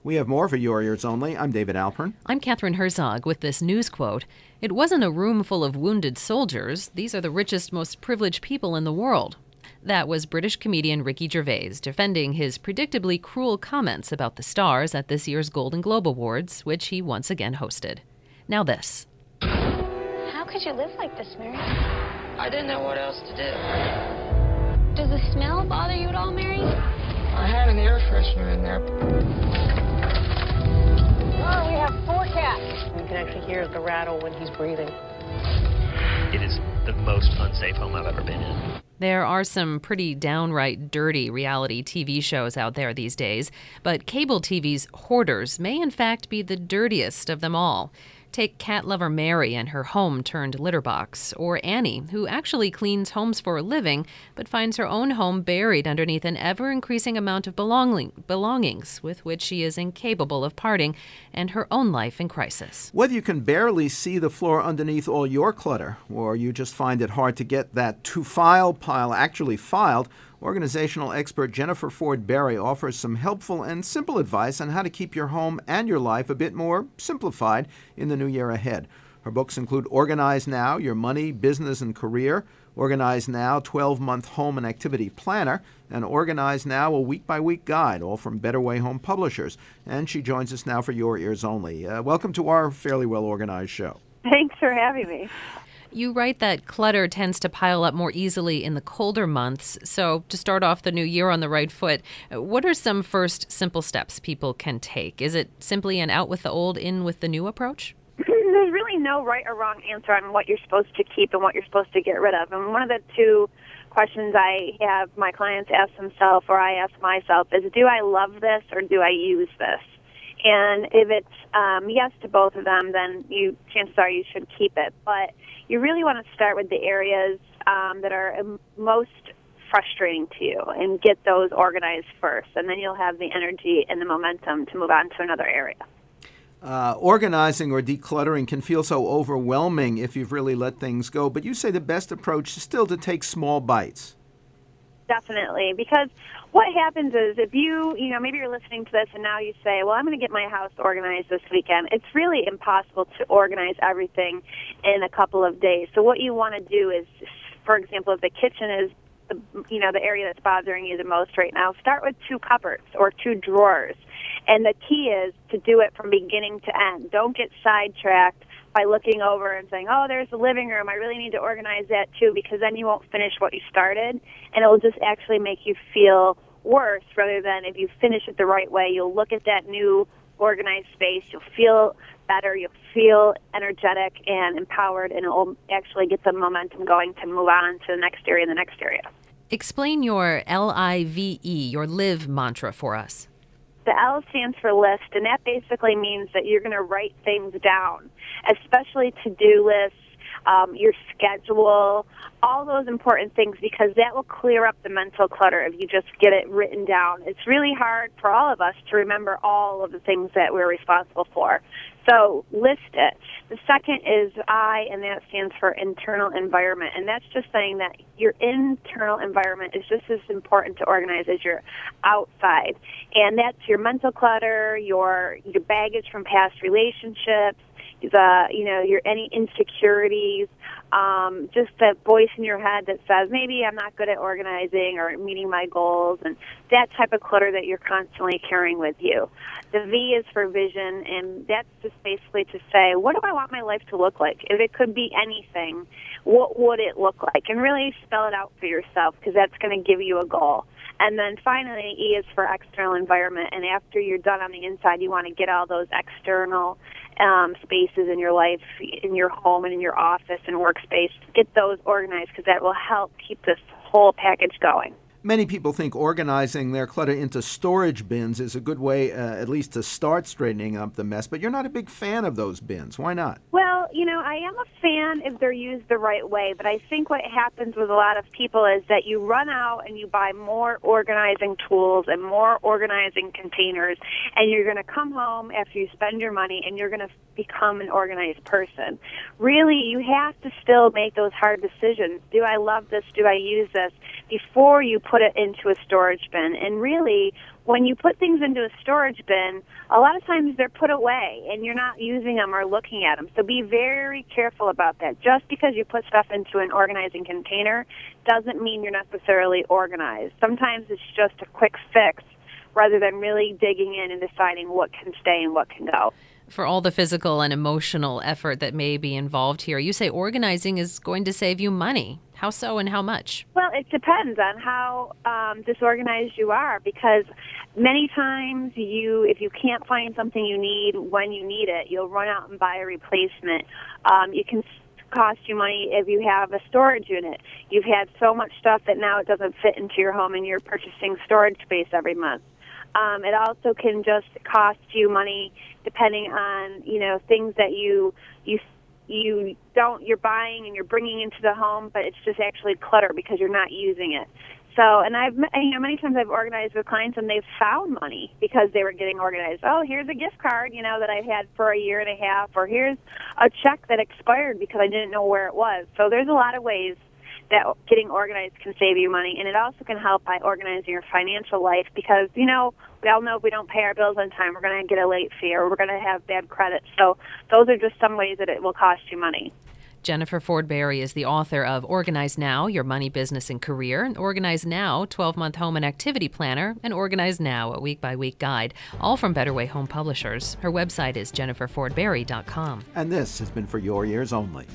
We have more for Your Ears Only. I'm David Alpern. I'm Katherine Herzog with this news quote. It wasn't a room full of wounded soldiers. These are the richest, most privileged people in the world. That was British comedian Ricky Gervais defending his predictably cruel comments about the stars at this year's Golden Globe Awards, which he once again hosted. Now this. How could you live like this, Mary? I didn't know what else to do. Does the smell bother you at all, Mary? I had an air freshener in there. Oh, we have 4 cats. You can actually hear the rattle when he's breathing. It is the most unsafe home I've ever been in. There are some pretty downright dirty reality TV shows out there these days, but cable TV's hoarders may in fact be the dirtiest of them all. Take cat lover Mary and her home-turned-litter box, or Annie, who actually cleans homes for a living, but finds her own home buried underneath an ever-increasing amount of belongings with which she is incapable of parting, and her own life in crisis. Whether you can barely see the floor underneath all your clutter, or you just find it hard to get that to-file pile actually filed, organizational expert Jennifer Ford Berry offers some helpful and simple advice on how to keep your home and your life a bit more simplified in the new year ahead. Her books include Organize Now, Your Money, Business, and Career, Organize Now, 12-Month Home and Activity Planner, and Organize Now, a week-by-week guide, all from Better Way Home Publishers. And she joins us now for Your Ears Only. Welcome to our fairly well-organized show. Thanks for having me. You write that clutter tends to pile up more easily in the colder months. So to start off the new year on the right foot, what are some first simple steps people can take? Is it simply an out with the old, in with the new approach? There's really no right or wrong answer on what you're supposed to keep and what you're supposed to get rid of. And one of the two questions I have my clients ask themselves, or I ask myself, is do I love this or do I use this? And if it's yes to both of them, then chances are you should keep it. But you really want to start with the areas that are most frustrating to you and get those organized first. And then you'll have the energy and the momentum to move on to another area. Organizing or decluttering can feel so overwhelming if you've really let things go. But you say the best approach is still to take small bites. Definitely, because what happens is if maybe you're listening to this and now you say, well, I'm going to get my house organized this weekend. It's really impossible to organize everything in a couple of days. So what you want to do is, for example, if the kitchen is the area that's bothering you the most right now, start with 2 cupboards or 2 drawers. And the key is to do it from beginning to end. Don't get sidetracked by looking over and saying, oh, there's the living room. I really need to organize that too, because then you won't finish what you started, and it will just actually make you feel worse rather than if you finish it the right way. You'll look at that new organized space. You'll feel better. You'll feel energetic and empowered, and it will actually get the momentum going to move on to the next area and the next area. Explain your L.I.V.E, your L.I.V.E mantra for us. The L stands for list, and that basically means that you're going to write things down, especially to-do lists, your schedule, all those important things, because that will clear up the mental clutter if you just get it written down. It's really hard for all of us to remember all of the things that we're responsible for. So list it. The second is I, and that stands for internal environment. And that's just saying that your internal environment is just as important to organize as your outside. And that's your mental clutter, your baggage from past relationships, your any insecurities, just that voice in your head that says maybe I'm not good at organizing or meeting my goals, and that type of clutter that you're constantly carrying with you. The V is for vision, and that's just basically to say, what do I want my life to look like? If it could be anything, what would it look like? And really spell it out for yourself, because that's going to give you a goal. And then finally, E is for external environment. And after you're done on the inside, you want to get all those external spaces in your life, in your home and in your office and workspace. Get those organized, because that will help keep this whole package going. Many people think organizing their clutter into storage bins is a good way, at least to start straightening up the mess, but you're not a big fan of those bins. Why not? Well, I am a fan if they're used the right way, but I think what happens with a lot of people is that you run out and you buy more organizing tools and more organizing containers, and you're going to come home after you spend your money and you're going to become an organized person. Really, you have to still make those hard decisions. Do I love this? Do I use this? Before you put put it into a storage bin. And really, when you put things into a storage bin, a lot of times they're put away and you're not using them or looking at them. So be very careful about that. Just because you put stuff into an organizing container doesn't mean you're necessarily organized. Sometimes it's just a quick fix rather than really digging in and deciding what can stay and what can go. For all the physical and emotional effort that may be involved here, you say organizing is going to save you money. How so and how much? Well, it depends on how disorganized you are, because many times if you can't find something you need when you need it, you'll run out and buy a replacement. It can cost you money if you have a storage unit. You've had so much stuff that now it doesn't fit into your home and you're purchasing storage space every month. It also can just cost you money depending on, things that you're buying and you're bringing into the home, but it's just actually clutter because you're not using it. So, and many times I've organized with clients and they've found money because they were getting organized. Oh, here's a gift card, that I had for a year and a half, or here's a check that expired because I didn't know where it was. So there's a lot of ways that getting organized can save you money, and it also can help by organizing your financial life because, we all know if we don't pay our bills on time, we're going to get a late fee or we're going to have bad credit. So those are just some ways that it will cost you money. Jennifer Ford Berry is the author of Organize Now, Your Money, Business, and Career, Organize Now, 12-Month Home and Activity Planner, and Organize Now, a week-by-week guide, all from Better Way Home Publishers. Her website is jenniferfordberry.com. And this has been For Your Ears Only.